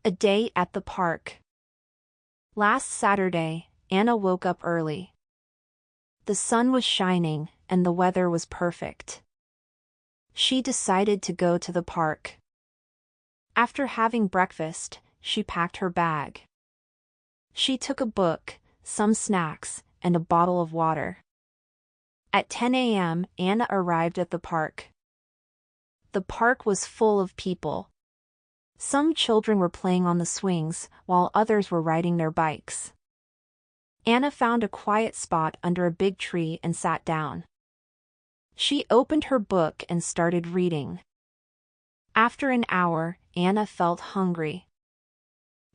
A day at the park. Last Saturday, Anna woke up early. The sun was shining, and the weather was perfect. She decided to go to the park. After having breakfast, she packed her bag. She took a book, some snacks, and a bottle of water. At 10 a.m., Anna arrived at the park. The park was full of people. Some children were playing on the swings, while others were riding their bikes. Anna found a quiet spot under a big tree and sat down. She opened her book and started reading. After an hour, Anna felt hungry.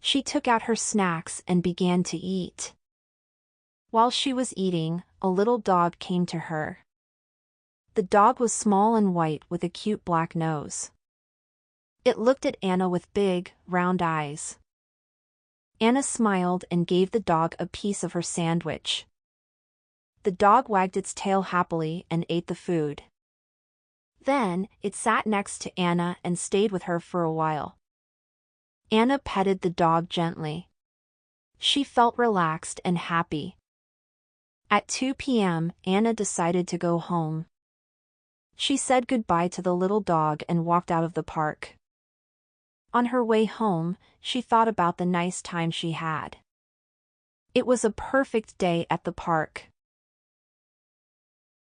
She took out her snacks and began to eat. While she was eating, a little dog came to her. The dog was small and white with a cute black nose. It looked at Anna with big, round eyes. Anna smiled and gave the dog a piece of her sandwich. The dog wagged its tail happily and ate the food. Then, it sat next to Anna and stayed with her for a while. Anna petted the dog gently. She felt relaxed and happy. At 2 p.m., Anna decided to go home. She said goodbye to the little dog and walked out of the park. On her way home, she thought about the nice time she had. It was a perfect day at the park.